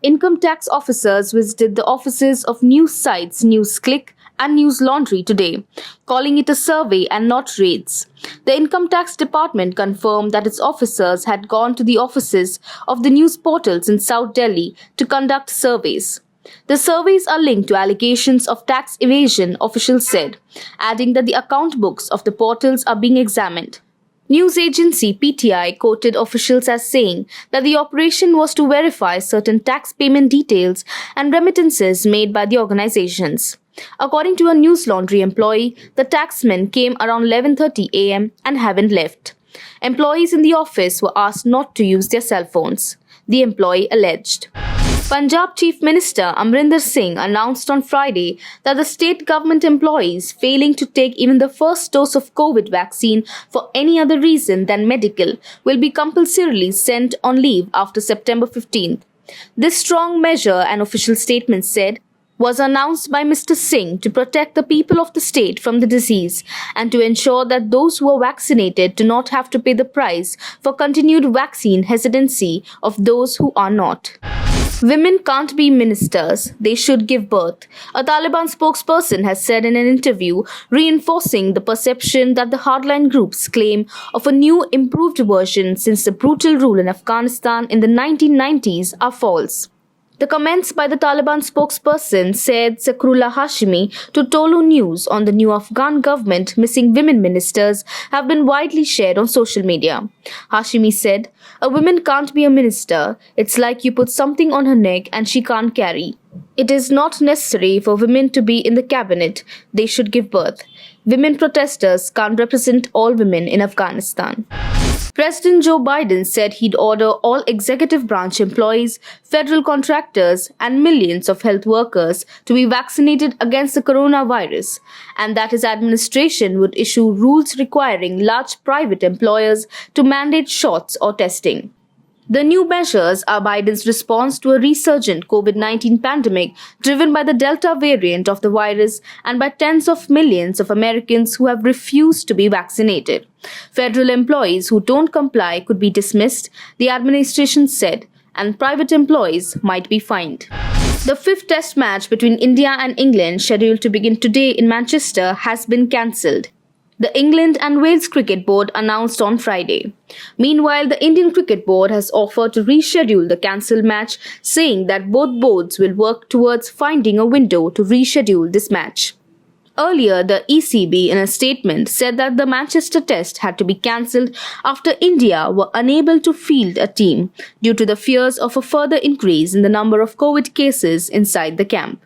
income tax officers visited the offices of news sites NewsClick and Newslaundry today, calling it a survey and not raids. The Income Tax Department confirmed that its officers had gone to the offices of the news portals in South Delhi to conduct surveys. The surveys are linked to allegations of tax evasion, officials said, adding that the account books of the portals are being examined. News agency PTI quoted officials as saying that the operation was to verify certain tax payment details and remittances made by the organizations. According to a Newslaundry employee, the taxmen came around 11:30 a.m. and haven't left. Employees in the office were asked not to use their cell phones, the employee alleged. Punjab Chief Minister Amrinder Singh announced on Friday that the state government employees failing to take even the first dose of COVID vaccine for any other reason than medical will be compulsorily sent on leave after September 15th. This strong measure, an official statement said, was announced by Mr. Singh to protect the people of the state from the disease and to ensure that those who are vaccinated do not have to pay the price for continued vaccine hesitancy of those who are not. Women can't be ministers, they should give birth, a Taliban spokesperson has said in an interview, reinforcing the perception that the hardline groups claim of a new, improved version since the brutal rule in Afghanistan in the 1990s are false. The comments by the Taliban spokesperson said Zakrullah Hashimi to Tolu News on the new Afghan government missing women ministers have been widely shared on social media. Hashimi said, "A woman can't be a minister. It's like you put something on her neck and she can't carry. It is not necessary for women to be in the cabinet. They should give birth. Women protesters can't represent all women in Afghanistan." President Joe Biden said he'd order all executive branch employees, federal contractors, and millions of health workers to be vaccinated against the coronavirus, and that his administration would issue rules requiring large private employers to mandate shots or testing. The new measures are Biden's response to a resurgent COVID-19 pandemic driven by the Delta variant of the virus and by tens of millions of Americans who have refused to be vaccinated. Federal employees who don't comply could be dismissed, the administration said, and private employees might be fined. The fifth test match between India and England, scheduled to begin today in Manchester, has been cancelled. The England and Wales Cricket Board announced on Friday. Meanwhile, the Indian Cricket Board has offered to reschedule the cancelled match, saying that both boards will work towards finding a window to reschedule this match. Earlier, the ECB, in a statement, said that the Manchester Test had to be cancelled after India were unable to field a team due to the fears of a further increase in the number of COVID cases inside the camp.